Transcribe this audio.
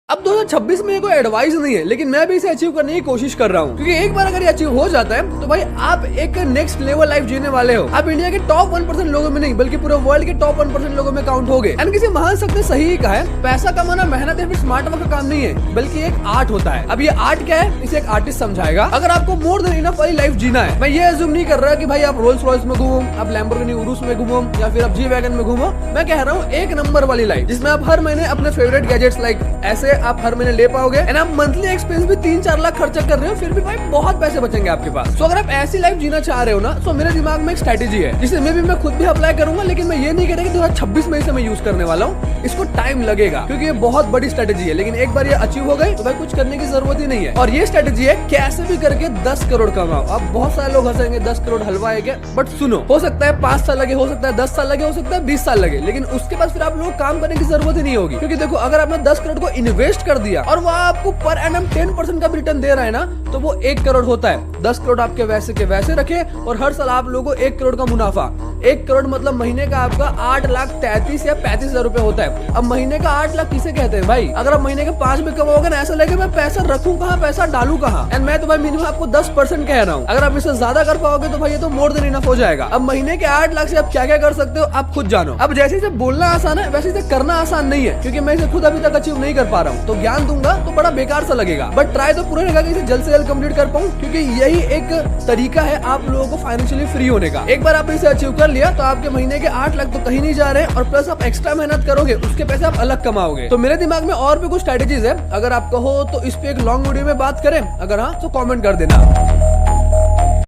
अब 2026 में कोई एडवाइस नहीं है, लेकिन मैं भी इसे अचीव करने की कोशिश कर रहा हूँ, क्योंकि एक बार अगर ये अचीव हो जाता है तो भाई आप एक नेक्स्ट लेवल लाइफ जीने वाले हो। आप इंडिया के टॉप 1% लोगों में नहीं बल्कि पूरे वर्ल्ड के टॉप 1% लोगों में काउंट हो गए। एंड किसी महान शख्स ने सही कहा है, पैसा कमाना मेहनत या फिर स्मार्ट वर्क का काम नहीं है, बल्कि एक आर्ट होता है। अब ये आर्ट क्या है, इसे एक आर्टिस्ट समझाएगा। अगर आपको मोर देन इनफ वाली लाइफ जीना है, मैं ये अज्यूम नहीं कर रहा कि भाई आप रोल्स रॉयस में घूमो, आप लैम्बोर्गिनी उरुस में घूमो या फिर आप जी वैगन में घूमो। मैं कह रहा हूँ एक नंबर वाली लाइफ, जिसमें आप हर महीने अपने फेवरेट गैजेट्स लाइक ऐसे आप हर महीने ले पाओगे। एंड आप मंथली एक्सपेंस भी 3-4 लाख खर्चा कर रहे हो, फिर भी भाई बहुत पैसे बचेंगे आपके पास। तो अगर आप ऐसी लाइफ जीना चाह रहे हो ना, तो मेरे दिमाग में एक स्ट्रेटेजी है, जिसे मैं खुद भी अप्लाई करूंगा। लेकिन मैं ये नहीं कह रहा कि 2026 में इसे मैं यूज करने वाला हूँ। इसको टाइम लगेगा, क्योंकि ये बहुत बड़ी स्ट्रेटेजी है। लेकिन एक बार ये अचीव हो गई तो भाई कुछ करने की जरूरत ही नहीं है। और ये स्ट्रेटेजी है कैसे भी करके 10 करोड़ कमाओ। अब बहुत सारे लोग हंसेंगे 10 करोड़ हलवा है क्या, बट सुनो, हो सकता है 5 साल लगे, हो सकता है 10 साल लगे, हो सकता है 20 साल लगे, लेकिन उसके बाद फिर आप लोग काम करने की जरूरत ही नहीं होगी। क्योंकि देखो, अगर आपने 10 करोड़ को इन्वेस्ट कर दिया और वो आपको पर एनम 10% का भी रिटर्न दे रहा है ना, तो वो 1 करोड़ होता है। 10 करोड़ आपके वैसे के वैसे रखे और हर साल आप लोगों को 1 करोड़ का मुनाफा। 1 करोड़ मतलब महीने का आपका 8,33,000 या 35,000 रुपए होता है। अब महीने का 8 लाख किसे कहते हैं भाई? अगर आप महीने के 5 भी कमाओगे ना, ऐसा लगे मैं पैसा रखूं कहाँ, पैसा डालू कहाँ। एंड मैं तो भाई मिनिमम आपको 10% कह रहा हूँ। अगर आप इससे ज्यादा कर पाओगे तो भाई ये तो मोर देन इनफ हो जाएगा। अब महीने के 8 लाख से आप क्या क्या कर सकते हो आप खुद जानो। अब जैसे इसे बोलना आसान है, वैसे इसे करना आसान नहीं है, क्योंकि मैं इसे खुद अभी तक अचीव नहीं कर पा रहा हूँ। तो ज्ञान दूंगा तो बड़ा बेकार सा लगेगा, बट ट्राई तो पूरा रहेगा कि इसे जल्द से जल्द कंप्लीट कर पाऊं, क्योंकि यही एक तरीका है आप लोगों को फाइनेंशियली फ्री होने का। एक बार आपने इसे अचीव कर लिया तो आपके महीने के 8 लाख तो कहीं नहीं जा रहे, और प्लस आप एक्स्ट्रा मेहनत करोगे, उसके पैसे आप अलग कमाओगे। तो मेरे दिमाग में और भी कुछ स्ट्रेटेजीज है, अगर आप कहो तो इस पे एक लॉन्ग वीडियो में बात करें। अगर हाँ तो कमेंट कर देना।